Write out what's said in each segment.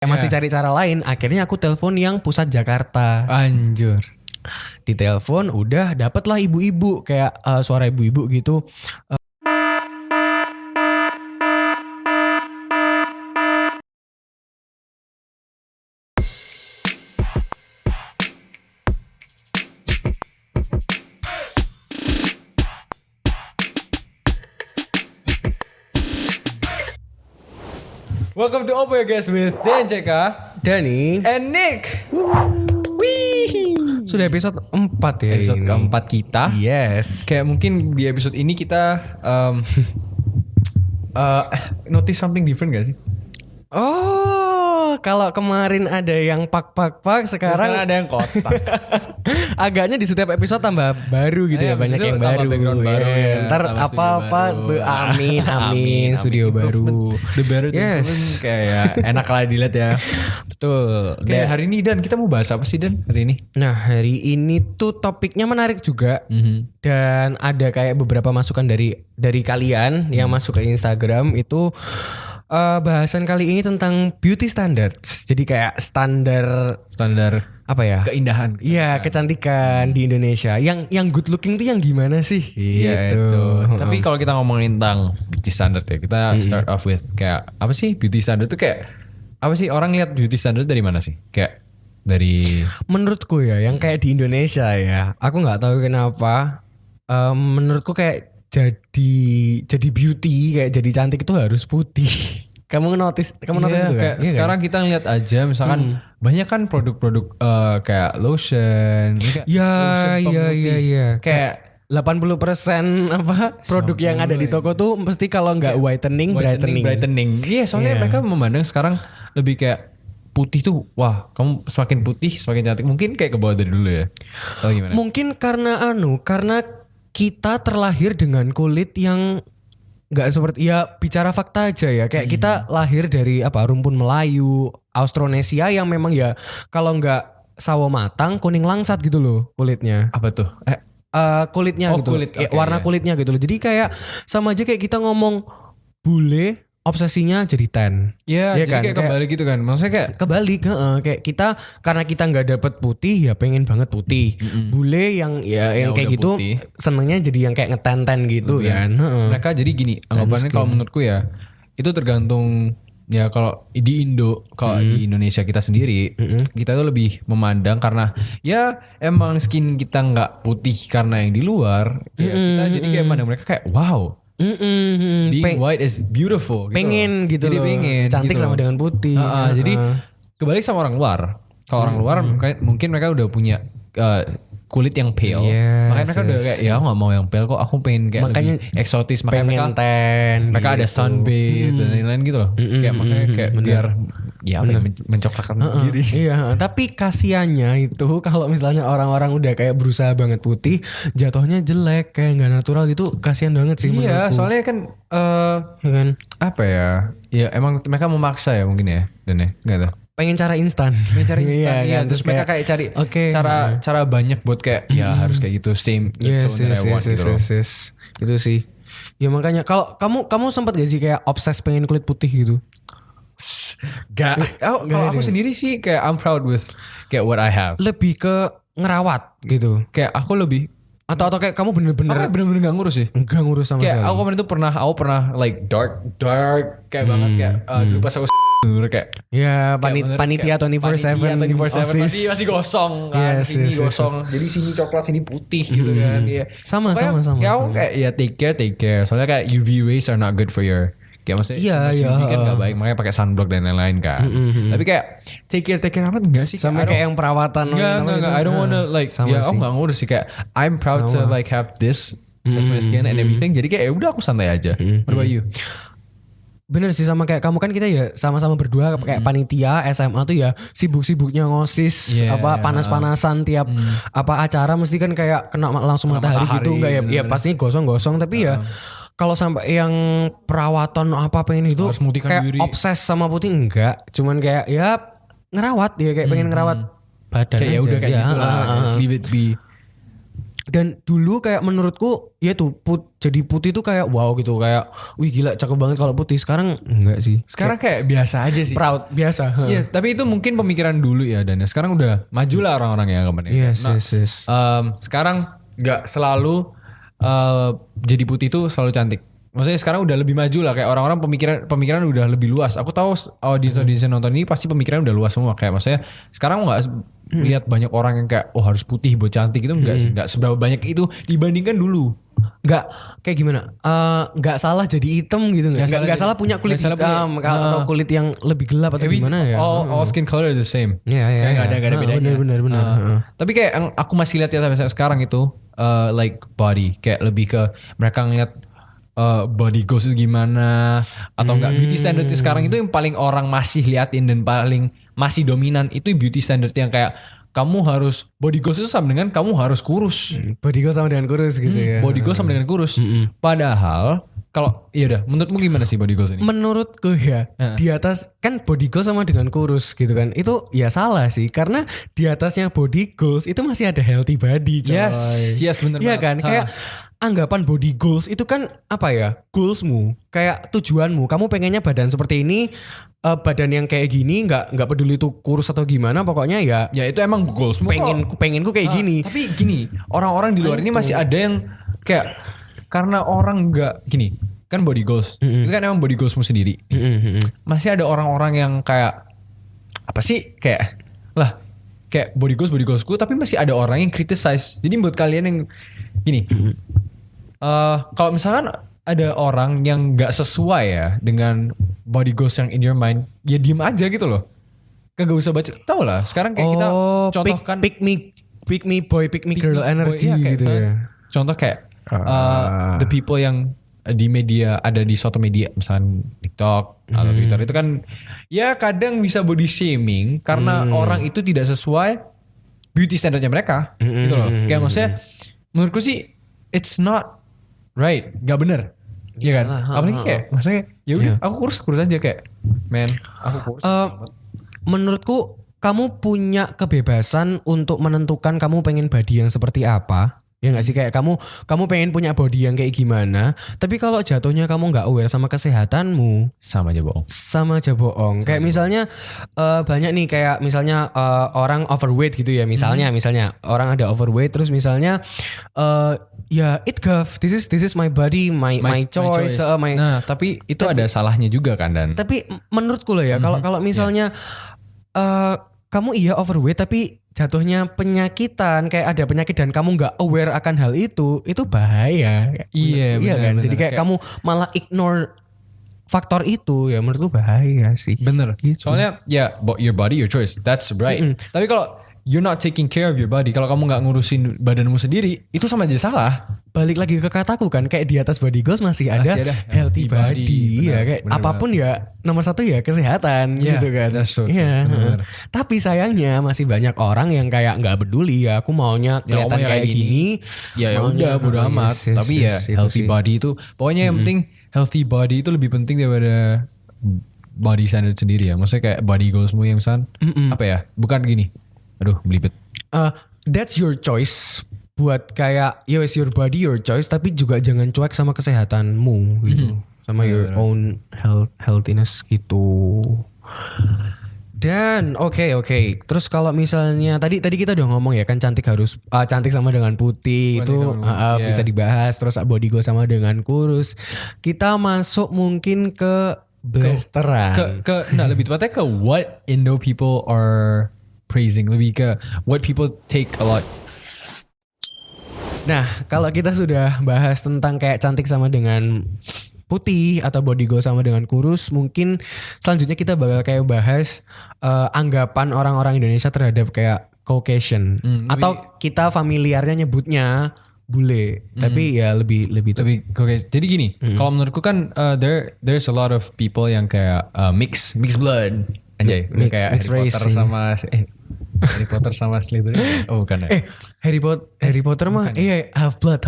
Masih cari cara lain, akhirnya aku telepon yang pusat Jakarta. Anjur. Di telepon udah dapet lah ibu-ibu kayak suara ibu-ibu gitu. Welcome to Opo ya guys with DNCK Dani and Nick. sudah episode 4 ya. Episode ini. keempat kita. Yes. Kayak mungkin di episode ini kita notice something different gak sih? Oh, kalau kemarin ada yang pak, sekarang ada yang kotak. agaknya di setiap episode tambah baru gitu ya, banyak yang baru. Background baru ya. Ntar apa-apa, amin, studio baru. The better Yes. kayak enak lah dilihat ya. Betul. Kayak hari ini Dan, kita mau bahas apa sih Dan hari ini? Nah, hari ini tuh topiknya menarik juga. Dan ada kayak beberapa masukan dari kalian yang masuk ke Instagram itu bahasan kali ini tentang beauty standards. Jadi kayak standar apa ya? Keindahan. Iya, kecantikan di Indonesia. Yang good looking tuh yang gimana sih? Iya Gitu. itu. Tapi kalau kita ngomongin tentang beauty standard ya, kita start off with kayak apa sih beauty standard tuh kayak apa sih, orang lihat beauty standard dari mana sih? Kayak dari Menurutku ya, yang kayak di Indonesia ya, aku nggak tahu kenapa. Menurutku kayak jadi beauty, kayak jadi cantik itu harus putih. Kamu notice itu kayak kan? Iya sekarang kita ngeliat aja misalkan banyak kan produk-produk kayak lotion, kayak lotion pemutih. Iya. Kayak 80% apa produk yang ada di toko tuh mesti kalau nggak whitening, brightening. Iya, soalnya mereka memandang sekarang lebih kayak putih tuh, wah kamu semakin putih semakin cantik. Mungkin kayak ke bawah dari dulu ya. Atau gimana? Mungkin karena kita terlahir dengan kulit yang nggak seperti, ya bicara fakta aja ya, kayak kita lahir dari apa, rumpun Melayu, Austronesia yang memang ya kalau nggak sawo matang kuning langsat gitu loh kulitnya. Apa tuh? Kulitnya gitu. Kulit, Warna kulitnya gitu loh. Jadi kayak sama aja kayak kita ngomong bule obsesinya jadi tan. Iya, Iya jadi kan? kayak kebalik gitu kan. Maksudnya kayak Kebalik, kayak kita karena kita nggak dapet putih ya pengen banget putih. Bule yang yang kayak udah gitu putih. senengnya jadi yang kayak ngeten-ten gitu kan. mereka jadi gini, anggapannya kalau menurutku ya, itu tergantung ya. Kalau di Indo, kalau di Indonesia kita sendiri, kita tuh lebih memandang karena ya emang skin kita nggak putih karena yang di luar, ya kita jadi kayak mandang mereka kayak wow, being white is beautiful gitu. Pengen gitu Jadi loh. pengen Cantik gitu sama loh. dengan putih. Jadi kebalik sama orang luar. Kalau orang luar mungkin mereka udah punya kulit yang pale. Makanya mereka udah kayak ya nggak mau yang pale kok, aku pengen kayak Makanya lebih eksotis. Makanya pengen mereka tan. mereka ada gitu. sunbathe dan lain-lain gitu loh. Kayak makanya kayak biar ya apa ya, mencoklatkan diri. Iya, tapi kasiannya itu kalau misalnya orang-orang udah kayak berusaha banget putih, jatuhnya jelek, kayak nggak natural gitu, kasian banget sih Iya, menurutku. soalnya kan Iya kan? apa ya? Ya emang mereka memaksa ya mungkin ya, dan ya nggak tahu. Pengen cara instan. Cari instan, Iya kan? terus mereka kayak cari cara banyak buat kayak ya harus kayak gitu, same the tone that I want gitu loh. yes. Itu sih. Ya makanya kalau kamu sempat gak sih kayak obses pengen kulit putih gitu? Kalau aku sendiri sih kayak I'm proud with kayak what I have. Lebih ke ngerawat gitu. Kayak aku lebih Atau kayak kamu bener-bener bener-bener gak ngurus sih. enggak ngurus sama Kayak sekali. aku kemarin tuh aku pernah like dark kayak banget kayak dulu pas aku bener kayak Ya bener panitia 24/7 24/7 masih gosong kan, Yes, sini yes. gosong, jadi sini coklat sini putih gitu kan. Iya. Sama. Ya aku kayak ya take care. Soalnya kayak UV rays are not good for your, kayak maksudnya Iya. UV kan gak baik, makanya pakai sunblock dan lain-lain kan. Tapi kayak take care amat enggak sih? Sama kayak yang perawatan. Enggak. I don't wanna like Sama ya aku sih. gak ngurus sih, kayak I'm proud to like have this as my skin and everything. Jadi kayak ya udah aku santai aja. What about you? Bener sih, sama kayak kamu kan, kita ya sama-sama berdua kayak panitia SMA tuh ya sibuk-sibuknya ngosis, Yeah. apa panas-panasan tiap apa acara mesti kan kayak kena langsung matahari gitu, enggak ya? Ya pastinya gosong-gosong, tapi ya kalau sampai yang perawatan apa pengen itu Harus memutihkan kayak diri. obses sama putih enggak, cuman kayak ya ngerawat, ya kayak pengen ngerawat badan Kayak ya aja. udah kayak Ya, gitu lah. Just leave it be. Dan dulu kayak menurutku ya tuh jadi putih tuh kayak wow gitu, kayak wih gila cakep banget kalau putih. Sekarang enggak sih. Sekarang kayak biasa aja sih. Proud biasa. Iya, tapi itu mungkin pemikiran dulu ya, dan sekarang udah maju lah orang-orang ya kemarin. Yes, yes. Sekarang nggak selalu jadi putih itu selalu cantik. Maksudnya sekarang udah lebih maju lah, kayak orang-orang pemikiran udah lebih luas. Aku tahu audiens nonton ini pasti pemikiran udah luas semua. Kayak maksudnya sekarang nggak lihat banyak orang yang kayak harus putih buat cantik itu nggak seberapa banyak itu dibandingkan dulu. Nggak kayak gimana? Nggak salah jadi hitam gitu nggak salah punya kulit hitam atau kulit yang lebih gelap atau gimana ya? All skin color is the same. Iya. Nggak ada bedanya. Benar. Tapi kayak yang aku masih lihat ya sampai sekarang itu like body, kayak lebih ke mereka ngeliat body goals itu gimana atau enggak. Beauty standard sekarang itu yang paling orang masih liatin dan paling masih dominan itu beauty standard yang kayak kamu harus body goals itu sama dengan kamu harus kurus. Body goals sama dengan kurus gitu ya. Body goals sama dengan kurus. Padahal kalau iya udah, menurutmu gimana sih body goals ini? Menurutku ya di atas kan body goals sama dengan kurus gitu kan. Itu ya salah sih, karena di atasnya body goals itu masih ada healthy body coy. Yes bener iya banget. Kan kayak anggapan body goals itu kan apa ya, goalsmu, kayak tujuanmu. Kamu pengennya badan seperti ini, badan yang kayak gini, nggak peduli itu kurus atau gimana, pokoknya ya itu emang goalsmu. Pengenku kayak gini. Tapi gini, orang-orang di luar ini masih ada yang kayak karena orang nggak gini kan body goals itu kan emang body goalsmu sendiri. Masih ada orang-orang yang kayak apa sih kayak lah kayak body goalsku, tapi masih ada orang yang criticize. Jadi buat kalian yang gini, kalau misalkan ada orang yang nggak sesuai ya dengan body goals yang in your mind, ya diem aja gitu loh. Kagak usah baca. Tau lah sekarang kayak kita contohkan pick me boy, pick me girl energy gitu ya. Contoh kayak the people yang di media, ada di suatu media misalnya TikTok atau Twitter itu kan ya kadang bisa body shaming karena orang itu tidak sesuai beauty standardnya mereka gitu loh. Kayak maksudnya menurutku sih it's not right, gak bener. Iya kan? Apalagi kayak maksudnya ya udah aku kurus aja kayak aku kurus. Menurutku kamu punya kebebasan untuk menentukan kamu pengen body yang seperti apa. Ya gak sih, kayak kamu pengen punya body yang kayak gimana, tapi kalau jatuhnya kamu gak aware sama kesehatanmu, sama aja bohong. Kayak misalnya banyak nih kayak misalnya orang overweight gitu ya, misalnya orang ada overweight terus misalnya ya it goes, this is my body, my choice. Nah tapi itu ada salahnya juga kan. Dan tapi menurutku lah ya, kalau misalnya kamu iya overweight tapi jatuhnya penyakitan, kayak ada penyakit dan kamu nggak aware akan hal itu bahaya. Iya kan. Jadi kayak kamu malah ignore faktor itu, ya menurutku bahaya sih. Bener. Gitu. Soalnya ya your body your choice, that's right. Tapi kalau you're not taking care of your body, kalau kamu nggak ngurusin badanmu sendiri, itu sama aja salah. Balik lagi ke kataku kan, kayak di atas body goals masih ada healthy body. Iya kayak bener apapun banget. Ya nomor satu ya kesehatan gitu kan. Tapi sayangnya masih banyak orang yang kayak nggak peduli, ya aku maunya kelihatan kayak gini. Ya udah bodo amat. Tapi ya healthy body itu pokoknya yang penting healthy body itu lebih penting daripada body standard sendiri ya. Maksudnya kayak body goalsmu yang misalnya apa ya? Bukan gini. Aduh belibet. That's your choice. Buat kayak yes your body your choice, tapi juga jangan cuek sama kesehatanmu gitu. Sama your own healthiness gitu. Dan oke. Terus kalau misalnya tadi kita udah ngomong ya kan, cantik harus cantik sama dengan putih itu bisa dibahas. Terus body goals sama dengan kurus. Kita masuk mungkin ke blasteran. Lebih tepatnya ke what Indo people are praising, lebih ke what people take a lot. Nah, kalau kita sudah bahas tentang kayak cantik sama dengan putih atau body goals sama dengan kurus, mungkin selanjutnya kita bakal kayak bahas anggapan orang-orang Indonesia terhadap kayak Caucasian atau kita familiarnya nyebutnya bule, tapi ya lebih Caucasian. Jadi gini, kalau menurutku kan there's a lot of people yang kayak mixed blood. Anjay, kayak Harry Potter sama Harry Potter sama Slytherin. Oh bukan ya. Harry Potter mah iya half blood.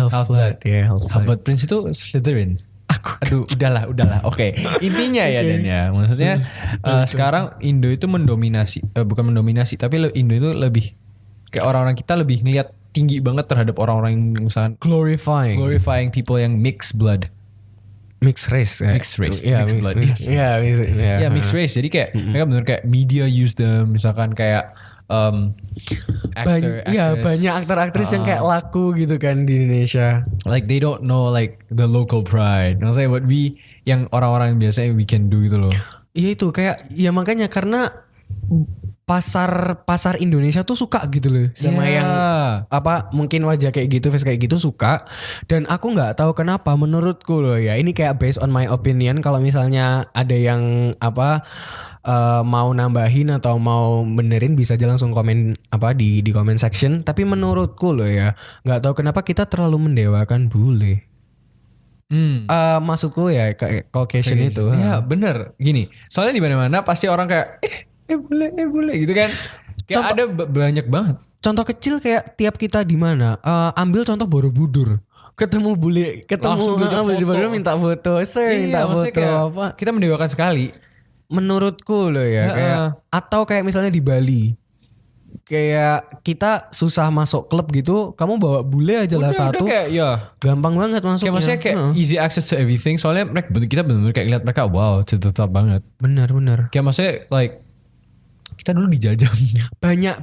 Yeah, half blood Prince itu Slytherin. Aduh, udahlah. Oke. Intinya ya Dan ya. Maksudnya sekarang Indo itu mendominasi, bukan mendominasi, tapi Indo itu lebih kayak orang-orang kita lebih ngelihat tinggi banget terhadap orang-orang yang misalkan glorifying people yang mixed blood. Mixed race. Mixed blood. Yes. Mixed race. Jadi kayak mereka benar kayak media use them, misalkan kayak banyak aktor-aktris yang kayak laku gitu kan di Indonesia. Like they don't know like the local pride. Maksudnya what we yang orang-orang biasa we can do gitu loh. Iya itu kayak ya makanya karena pasar Indonesia tuh suka gitu loh sama yang apa mungkin wajah kayak gitu, face kayak gitu suka. Dan aku nggak tahu kenapa menurutku loh ya, ini kayak based on my opinion, kalau misalnya ada yang apa mau nambahin atau mau benerin bisa aja langsung komen apa di comment section. Tapi menurutku loh ya, nggak tahu kenapa kita terlalu mendewakan bule. Maksudku ya kayak Caucasian itu. Ya bener gini. Soalnya di mana-mana pasti orang kayak bule gitu kan. Kayak ada banyak banget. Contoh kecil kayak tiap kita di mana, ambil contoh Borobudur. Ketemu bule, Borobudur minta foto, minta foto apa. Kita mendewakan sekali. Menurutku loh ya, kayak atau kayak misalnya di Bali. Kayak kita susah masuk klub gitu, kamu bawa bule aja lah satu. Kayak, gampang banget masuknya. Kayak maksudnya kayak easy access to everything. Soalnya kita benar-benar kayak lihat mereka wow, tetap banget. Benar. Kayak maksudnya like kita dulu dijajah.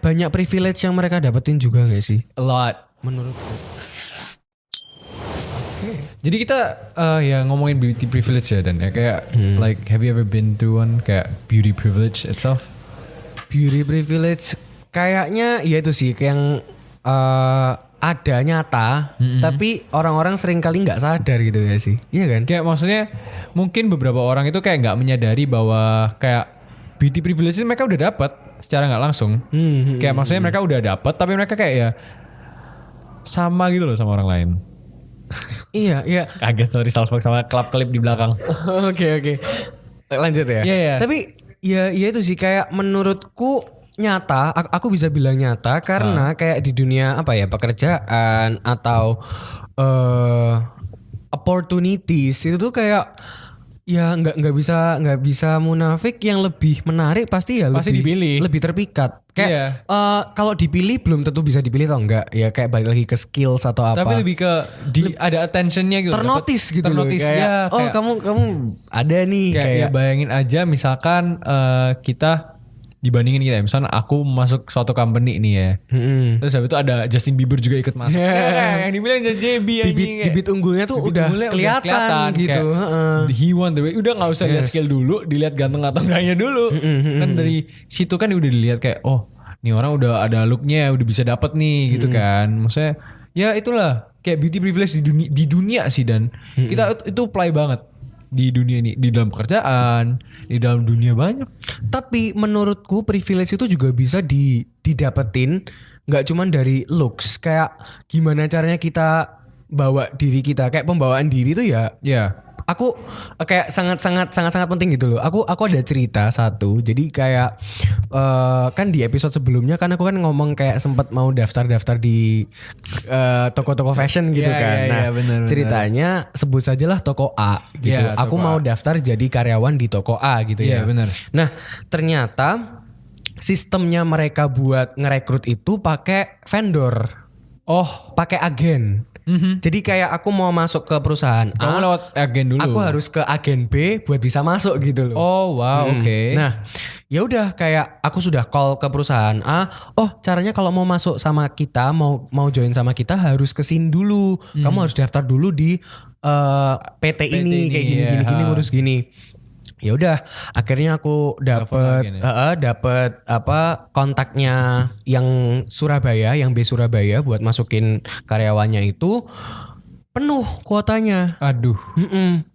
Banyak privilege yang mereka dapetin juga gak sih? A lot menurutku. Jadi kita ya ngomongin beauty privilege ya, dan ya kayak like have you ever been through one kayak beauty privilege itself? Beauty privilege kayaknya ya itu sih kayak yang ada nyata, tapi orang-orang sering kali nggak sadar gitu ya sih. Iya kan? Kayak maksudnya mungkin beberapa orang itu kayak nggak menyadari bahwa kayak beauty privilege mereka udah dapat secara nggak langsung. Kayak maksudnya mereka udah dapat, tapi mereka kayak ya sama gitu loh sama orang lain. Iya. Kaget, sorry salfok sama klip di belakang. Oke. Lanjut ya. Iya. Tapi ya itu sih kayak menurutku nyata, aku bisa bilang nyata karena kayak di dunia apa ya, pekerjaan atau opportunities itu tuh kayak ya nggak bisa munafik, yang lebih menarik pasti dipilih, lebih terpikat. Kayak kalau dipilih belum tentu bisa dipilih atau enggak ya, kayak balik lagi ke skills atau apa. Tapi lebih ke ada attentionnya gitu. Ternotis gitu loh. Kayak, kayak, kamu ada nih. Kayak ya bayangin aja misalkan kita dibandingin kita, misalnya aku masuk suatu company nih ya, terus habis itu ada Justin Bieber juga ikut masuk. Yang dibilang JB bibit unggulnya tuh udah kelihatan gitu. He won the way. Udah nggak usah lihat skill dulu, dilihat ganteng atau enggaknya dulu. Kan dari situ kan udah dilihat kayak nih orang udah ada looknya, udah bisa dapat nih gitu kan. Maksudnya ya itulah kayak beauty privilege di dunia sih, dan kita itu apply banget di dunia ini, di dalam pekerjaan, di dalam dunia banyak. Tapi menurutku privilege itu juga bisa didapetin nggak cuman dari looks, kayak gimana caranya kita bawa diri kita, kayak pembawaan diri tuh ya. Aku kayak sangat penting gitu loh. Aku ada cerita satu. Jadi kayak kan di episode sebelumnya kan aku kan ngomong kayak sempat mau daftar di toko-toko fashion gitu kan. Bener. Ceritanya sebut sajalah toko A gitu. Aku mau daftar jadi karyawan di toko A gitu ya. Bener. Nah, ternyata sistemnya mereka buat ngerekrut itu pakai vendor. Pakai agen. Jadi kayak aku mau masuk ke perusahaan A, kamu lewat agen dulu. Aku harus ke agen B buat bisa masuk gitu loh. Oke. Nah, ya udah kayak aku sudah call ke perusahaan A. Caranya kalau mau masuk sama kita, mau join sama kita harus kesini dulu. Kamu harus daftar dulu di PT ini kayak gini ngurus gini. Ya udah, akhirnya aku dapet kontaknya yang Surabaya, yang B Surabaya buat masukin karyawannya itu penuh kuotanya. Aduh.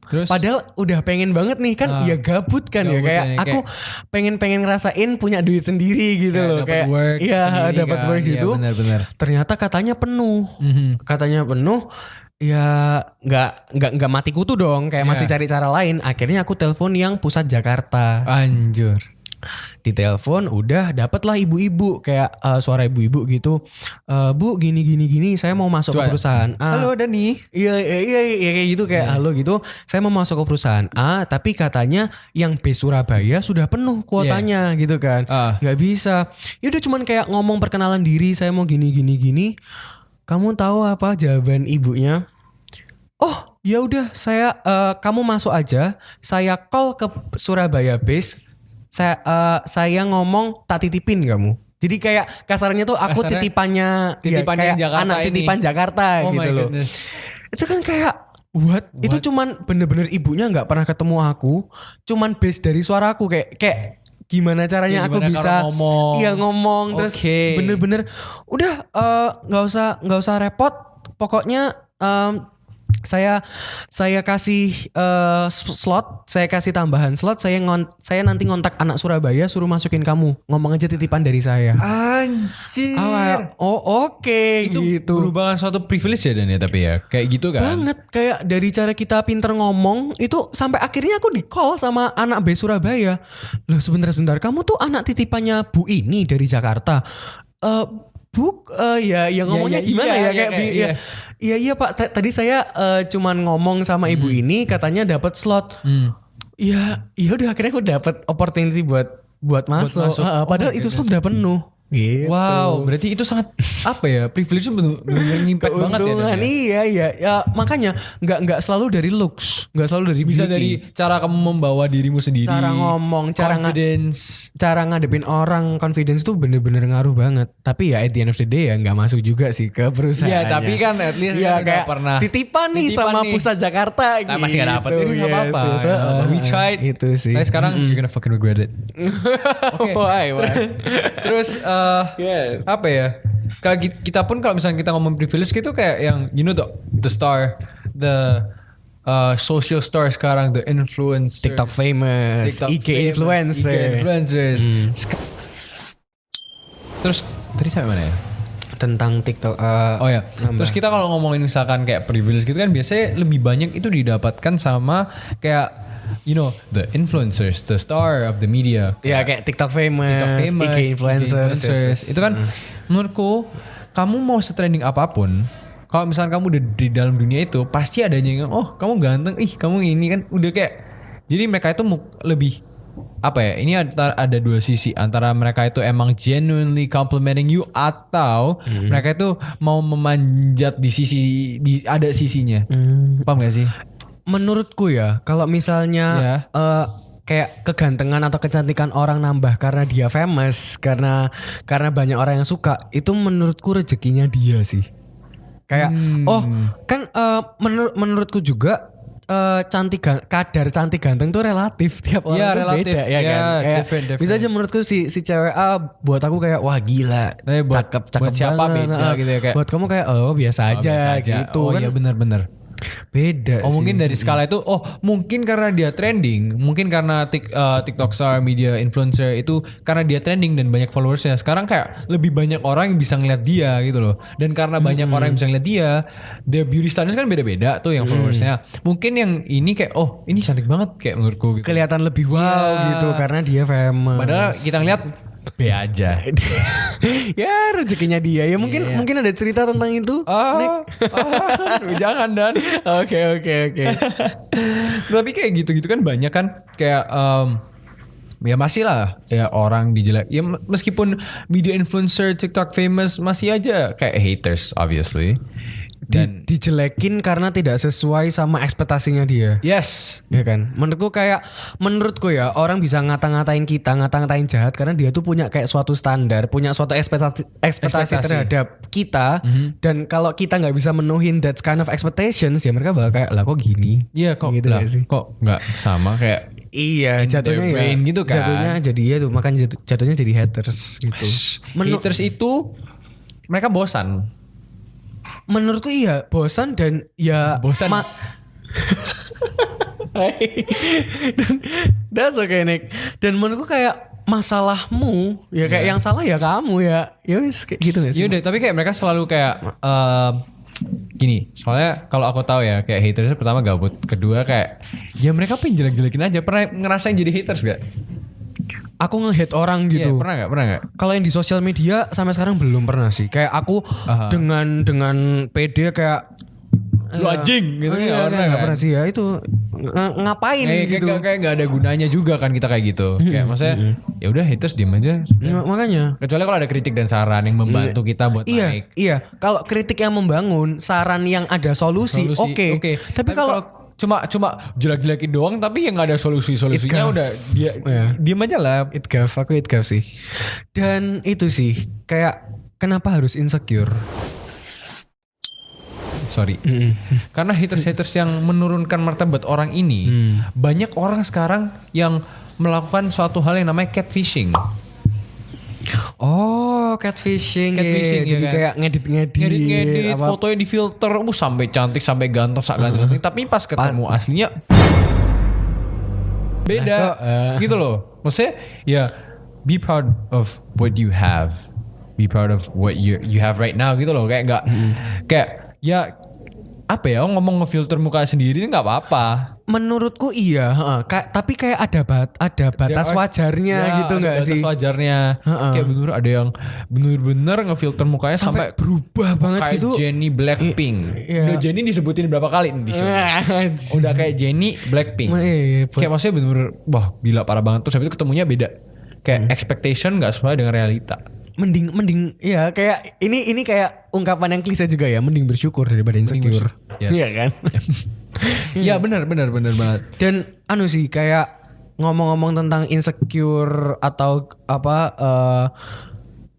Terus? Padahal udah pengen banget nih kan, ya gabut kan ya, kayak aku pengen ngerasain punya duit sendiri gitu loh, kayak dapat work gitu. Benar. Ternyata katanya penuh. Ya nggak mati kutu dong, kayak masih cari cara lain. Akhirnya aku telepon yang pusat Jakarta. Anjur. Di telepon udah dapatlah ibu-ibu, kayak suara ibu-ibu gitu. Bu gini saya mau masuk ke perusahaan A. Halo Dani. Iya kayak gitu, kayak halo gitu. Saya mau masuk ke perusahaan A, tapi katanya yang B Surabaya sudah penuh kuotanya gitu kan. Nggak bisa. Ya udah cuman kayak ngomong perkenalan diri, saya mau gini. kamu tahu apa jawaban ibunya? Oh, ya udah kamu masuk aja. Saya call ke Surabaya base. Saya ngomong tak titipin kamu. Jadi kayak kasarnya tuh aku titipannya kayak Jakarta anak ini. Titipan Jakarta Oh gitu my loh. goodness. Itu kan kayak what? Itu cuman bener-bener ibunya nggak pernah ketemu aku. Cuman base dari suaraku kayak gimana caranya aku bisa ngomong terus bener-bener udah nggak usah repot. Pokoknya saya kasih slot, saya kasih tambahan slot, saya nanti ngontak anak Surabaya suruh masukin kamu. Ngomong aja titipan dari saya. Anjir. Oke, itu gitu. merupakan suatu privilege ya Dan ya, tapi ya kayak gitu kan. Banget, kayak dari cara kita pinter ngomong itu sampai akhirnya aku di call sama anak B Surabaya. Loh sebentar, kamu tuh anak titipannya Bu ini dari Jakarta. Ya ngomongnya gimana ya kayak iya Pak, tadi saya cuman ngomong sama ibu ini katanya dapat slot. Ya udah akhirnya aku dapat opportunity buat masuk. Padahal itu slot udah penuh. Gitu. Wow, berarti itu sangat apa ya? Privilege itu benar-benar ngimpact banget ya. Dan iya. Ya makanya nggak selalu dari looks, nggak selalu dari bisa beauty. dari cara kamu membawa dirimu sendiri. Cara ngomong, confidence, cara ngadepin orang, confidence tuh bener-bener ngaruh banget. Tapi ya at the end of the day ya nggak masuk juga sih ke perusahaannya. Iya, tapi kan at least ya, kan kayak pernah titipan nih sama Pusat Jakarta gitu. Masih gak dapet ini gak apa-apa. We tried. Itu sih. Tapi sekarang you're gonna fucking regret it. Oke. Why? Terus Yes. apa ya? Kayak kita pun kalau misalnya kita ngomong privilege gitu kayak yang you know the star, the social star sekarang, the influencers, TikTok famous, IG influencers. Terus tadi sampai mana ya? Tentang TikTok. Oh ya. Terus kita kalau ngomongin misalkan kayak privilege gitu kan biasanya lebih banyak itu didapatkan sama kayak you know the influencers, the star of the media. Ya kayak TikTok famous, IG influencers. Itu kan menurutku kamu mau setrending apapun, kalau misalnya kamu udah di dalam dunia itu pasti adanya yang kamu ganteng, kamu ini kan udah kayak. Jadi mereka itu lebih apa ya? Ini ada dua sisi, antara mereka itu emang genuinely complimenting you atau mereka itu mau memanjat ada sisinya. Paham gak sih? Menurutku ya, kalau misalnya kayak kegantengan atau kecantikan orang nambah karena dia famous, karena banyak orang yang suka, itu menurutku rezekinya dia sih. Kayak kan menurutku juga kadar cantik ganteng tuh relatif, tiap orang tuh relatif. beda ya kan. Kayak Different. bisa aja menurutku si cewek A buat aku kayak wah gila, cakep buat siapa banget. beda gitu ya kayak. Buat kamu kayak biasa aja gitu. Oh kan. iya benar. Beda sih. Mungkin dari skala itu mungkin karena dia trending, mungkin karena TikTok star, media influencer itu karena dia trending dan banyak followersnya. Sekarang kayak lebih banyak orang yang bisa ngeliat dia gitu loh. Dan karena banyak orang yang bisa ngeliat dia, their beauty standards kan beda-beda tuh yang followersnya. Mungkin yang ini kayak ini cantik banget kayak menurutku gitu. Kelihatan lebih wow gitu karena dia famous. Padahal kita ngeliat B aja. Ya rezekinya dia. Ya mungkin ada cerita tentang itu. Jangan Dan. Oke. Tapi kayak gitu-gitu kan banyak kan kayak ya masih lah ya orang dijelek. Ya meskipun media influencer, TikTok famous masih aja kayak haters obviously. Dan dijelekin karena tidak sesuai sama ekspektasinya dia. Yes, ya kan. Menurutku ya orang bisa ngata-ngatain jahat karena dia tuh punya kayak suatu standar, punya suatu ekspektasi terhadap kita. Dan kalau kita nggak bisa menuhin that kind of expectations, ya mereka bakal kayak lah kok gini. Iya kok gitu lah, kok nggak sama kayak. Iya, jatuhnya ya gitu kan. Jatuhnya jadi ya tuh, makanya jatuhnya jadi haters gitu. Haters itu mereka bosan. Menurutku iya bosan dan ya bosan. That's okay Nick. Dan menurutku kayak masalahmu ya kayak yang salah ya kamu ya kayak gitu gak sih? Yaudah tapi kayak mereka selalu kayak gini, soalnya kalau aku tahu ya kayak haters pertama gabut, kedua kayak ya mereka pengen jelek-jelekin aja. Pernah ngerasain jadi haters gak? Aku nge-hate orang gitu. Pernah gak? Kalau yang di sosial media sampai sekarang belum pernah sih. Kayak aku dengan PD kayak lu anjing gitu Iya, nggak pernah sih ya itu ngapain gitu. Kayak nggak ada gunanya juga kan kita kayak gitu. Kayak maksudnya ya udah haters diem aja. Makanya. Kecuali kalau ada kritik dan saran yang membantu kita buat naik. Iya, kalau kritik yang membangun, saran yang ada solusi. Oke. Tapi kalau cuma jelek-jelekin doang tapi yang nggak ada solusinya udah dia diem aja lah. Aku itgaf sih. Dan itu sih kayak kenapa harus insecure? Sorry. Karena haters yang menurunkan martabat orang ini, banyak orang sekarang yang melakukan suatu hal yang namanya catfishing. Oh, catfishing ya. Jadi kan? kayak ngedit fotonya di filter, sampai cantik, sampai ganteng, ganteng. Tapi pas ketemu aslinya beda, gitu loh. Maksudnya ya be proud of what you have, be proud of what you have right now gitu loh. Kayak nggak kayak ya apa ya ngomong ngefilter muka sendiri nggak apa-apa. Menurutku iya, tapi kayak ada batas wajarnya gitu nggak sih? Batas wajarnya. Kayak bener ada yang bener-bener ngefilter mukanya sampai berubah banget kayak gitu. Jennie Blackpink. Udah Jennie disebutin berapa kali nih di show. Udah kayak Jennie Blackpink. Kayak maksudnya bener-bener wah gila parah banget. Terus habis itu ketemunya beda. Kayak expectation nggak sesuai dengan realita. Mending ya kayak ini kayak ungkapan yang klise juga ya, mending bersyukur daripada insecure. Iya kan? Iya benar banget. Dan sih kayak ngomong-ngomong tentang insecure atau apa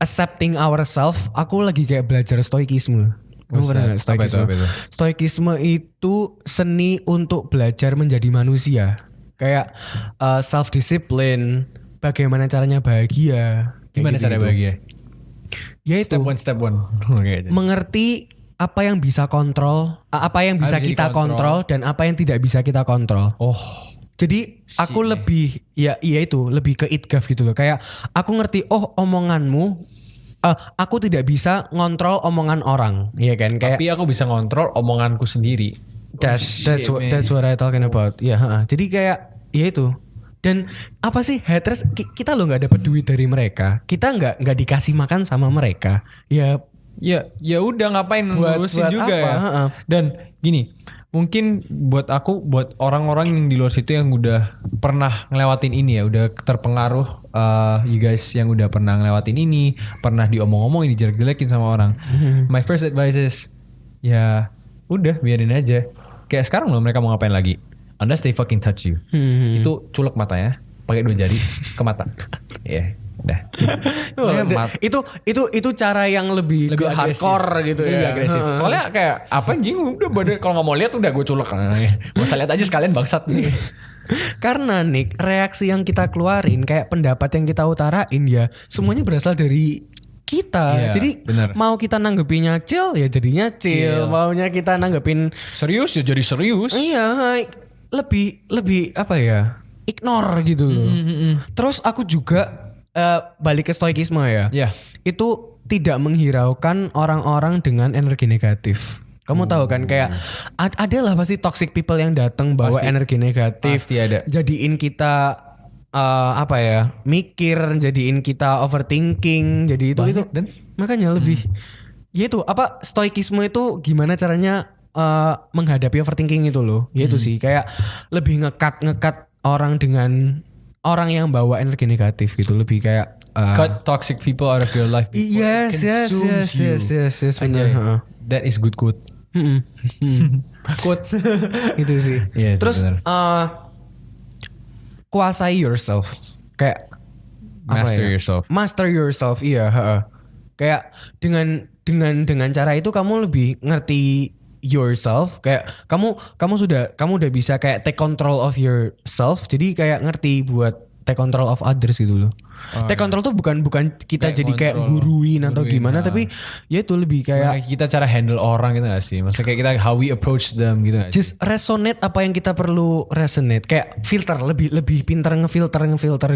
accepting ourselves, aku lagi kayak belajar stoikisme. Kamu pernah gak stoikisme? Stoikisme itu seni untuk belajar menjadi manusia. Kayak self discipline, bagaimana caranya bahagia. Gimana cara bahagia? Ya itu step one. Mengerti apa yang bisa kontrol, apa yang bisa kita kontrol dan apa yang tidak bisa kita kontrol. Jadi aku lebih lebih ke itgaf gitu loh. Kayak aku ngerti omonganmu, aku tidak bisa ngontrol omongan orang, iya kan? Kayak tapi aku bisa ngontrol omonganku sendiri. That's what I talking about. Ya, jadi kayak ya itu. Dan apa sih haters, kita loh nggak dapat duit dari mereka, kita nggak dikasih makan sama mereka, ya udah ngapain ngurusin juga apa? Ya. Dan gini, mungkin buat orang-orang yang di luar situ yang udah pernah ngelewatin ini ya, udah terpengaruh, you guys yang udah pernah ngelewatin ini, pernah diomong-omongin, dijelek-jelekin sama orang. My first advice is ya udah biarin aja. Kayak sekarang loh mereka mau ngapain lagi? Unless they fucking touch you. Itu culek matanya, pakai 2 jari ke mata. Udah. Itu cara yang lebih ke hardcore gitu ya. Lebih agresif. Soalnya kayak apa anjing udah kalau nggak mau lihat udah gue culek. Gak usah lihat aja sekalian bangsat. Karena Nick, reaksi yang kita keluarin kayak pendapat yang kita utarain ya semuanya berasal dari kita. Jadi mau kita nanggepinnya chill ya jadinya chill. Maunya kita nanggepin serius ya jadi serius. Iya, lebih apa ya? Ignore gitu loh. Terus aku juga balik ke stoikisme ya. Itu tidak menghiraukan orang-orang dengan energi negatif. Kamu tahu kan kayak adalah pasti toxic people yang datang bawa energi negatif. Pasti ada. Jadiin kita mikir, jadiin kita overthinking. Jadi itu dan makanya lebih ya itu stoikisme itu gimana caranya menghadapi overthinking itu loh. Ya itu sih kayak lebih ngekat orang dengan orang yang bawa energi negatif gitu, lebih kayak cut toxic people out of your life. Yes. Benar. That is good quote. Quote. Itu sih. Yes, terus kuasai yourself, kayak master yourself. Iya. Kayak dengan cara itu kamu lebih ngerti yourself, kayak kamu udah bisa kayak take control of yourself, jadi kayak ngerti buat take control of others gitu loh. Take control tuh bukan kita kayak jadi kayak guruin atau gimana, tapi ya itu lebih kayak kita cara handle orang gitu gak sih? Maksudnya kayak kita how we approach them gitu gak sih? Just resonate apa yang kita perlu resonate, kayak filter lebih pintar ngefilter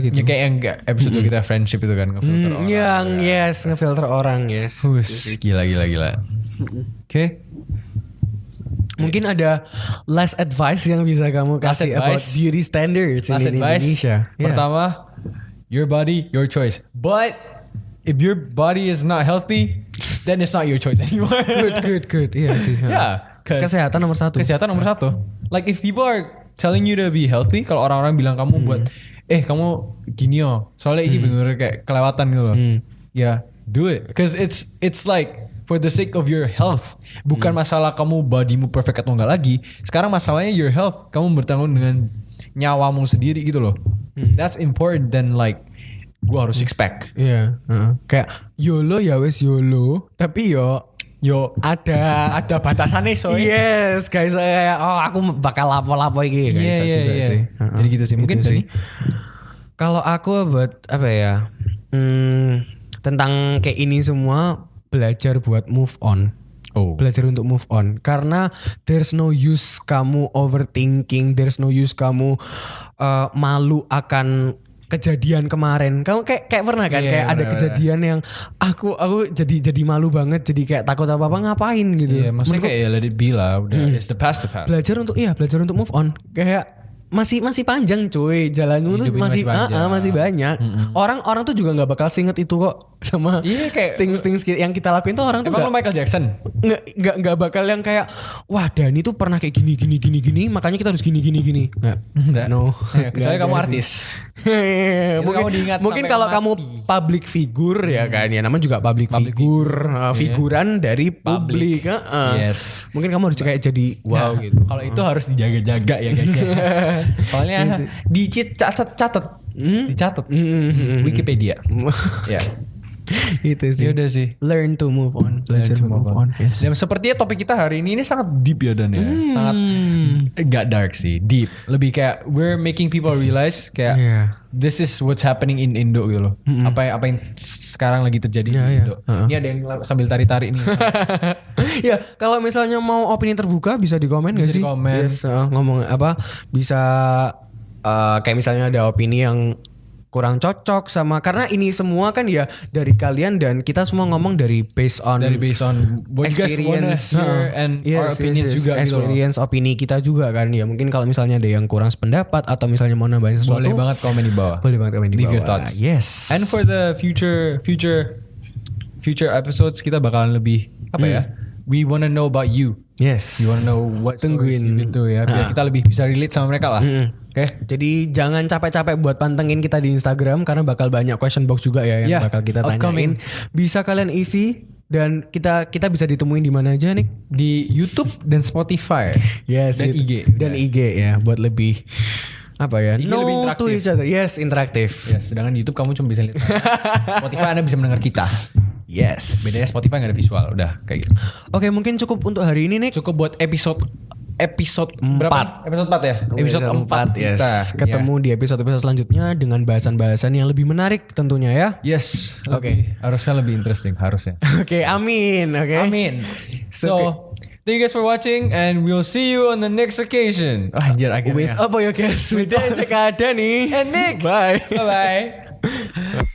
gitu. Ya kayak yang episode kita friendship itu kan ngefilter orang. Ngefilter orang, yes. Gila. Oke. Mungkin ada last advice yang bisa kamu kasih about beauty standards in Indonesia. Pertama, your body, your choice. But if your body is not healthy, then it's not your choice anymore. Good. Iya sih. Yeah, Kesehatan nomor satu. Kesehatan nomor satu. Like if people are telling you to be healthy, kalau orang-orang bilang kamu buat kamu gini soalnya ini bener-bener kayak kelewatan gitu loh. Ya, do it. Cause it's like for the sake of your health. Bukan masalah kamu bodymu perfect atau enggak lagi. Sekarang masalahnya your health. Kamu bertanggung dengan nyawamu sendiri gitu loh. That's important than like gua harus six pack. Iya, kayak YOLO ya wes YOLO, tapi yo ada batasannya soy. Yes, guys, kayak aku bakal lapo-lapo iki guys juga sih. Jadi gitu sih mungkin gitu sih. Kalau aku buat apa ya? Tentang kayak ini semua belajar buat move on. Belajar untuk move on karena there's no use kamu overthinking, there's no use kamu malu akan kejadian kemarin. Kamu kayak pernah kan kayak ada kejadian yang aku jadi malu banget, jadi kayak takut apa ngapain gitu. Iya, maksudnya kayak let it be lah, udah it's the past. Belajar untuk move on. Kayak masih panjang cuy, jalanmu tuh masih banyak. Orang tuh juga nggak bakal singet itu kok sama kayak things yang kita lakuin tuh orang tuh emang Michael Jackson nggak bakal yang kayak wah Dani tuh pernah kayak gini makanya kita harus gini nggak no kecuali kamu artis. mungkin kalau kamu public figure ya kan ya namanya juga public figure figuran dari publik. Yes, mungkin kamu harus kayak jadi wow gitu. Kalau itu harus dijaga-jaga ya guys ya. Soalnya dicatat Wikipedia. Ya. Itu sih. Udah sih. Learn to move on. Belajar to move on. Yes. Dan sepertinya topik kita hari ini sangat deep ya Dan ya. Sangat gak dark sih, deep. Lebih kayak we're making people realize kayak this is what's happening in Indo gitu loh. Apa yang sekarang lagi terjadi di Indo. Ini ada yang sambil tari-tari nih. Ya, kalau misalnya mau opini terbuka bisa di komen gak sih? Bisa di komen. Yes, ngomong apa? Bisa kayak misalnya ada opini yang kurang cocok sama karena ini semua kan ya dari kalian dan kita semua ngomong dari based on what experience and our opinions juga experience gitu. Opini kita juga kan ya mungkin kalau misalnya ada yang kurang sependapat atau misalnya mau nambahin sesuatu boleh banget komen di bawah. Leave your thoughts. Yes. And for the future episodes kita bakalan lebih apa ya? We wanna know about you. Yes. You wanna know what Tungguin gitu ya. Biar kita lebih bisa relate sama mereka lah. Oke. Jadi jangan capek-capek buat pantengin kita di Instagram karena bakal banyak question box juga ya yang bakal kita tanyain. Bisa kalian isi dan kita bisa ditemuin di mana aja nih? Di YouTube dan Spotify. Yes. Dan IG. Dan IG ya buat lebih apa ya? No to each other. Yes, interaktif. Yes, sedangkan YouTube kamu cuma bisa lihat. Spotify Anda bisa mendengar kita. Yes. Bedanya Spotify gak ada visual. Udah kayak gitu. Oke, mungkin cukup untuk hari ini nih. Cukup buat episode berapa? Episode 4 ya? Episode 4 yes. Ketemu di episode selanjutnya dengan bahasan-bahasan yang lebih menarik tentunya ya. Yes. Oke. Harusnya lebih interesting. Harusnya. Oke, amin. Amin. So, thank you guys for watching and we'll see you on the next occasion. Anjir akhirnya. With apa ya guys? With Cek ada nih. And Nick. Bye. Bye-bye.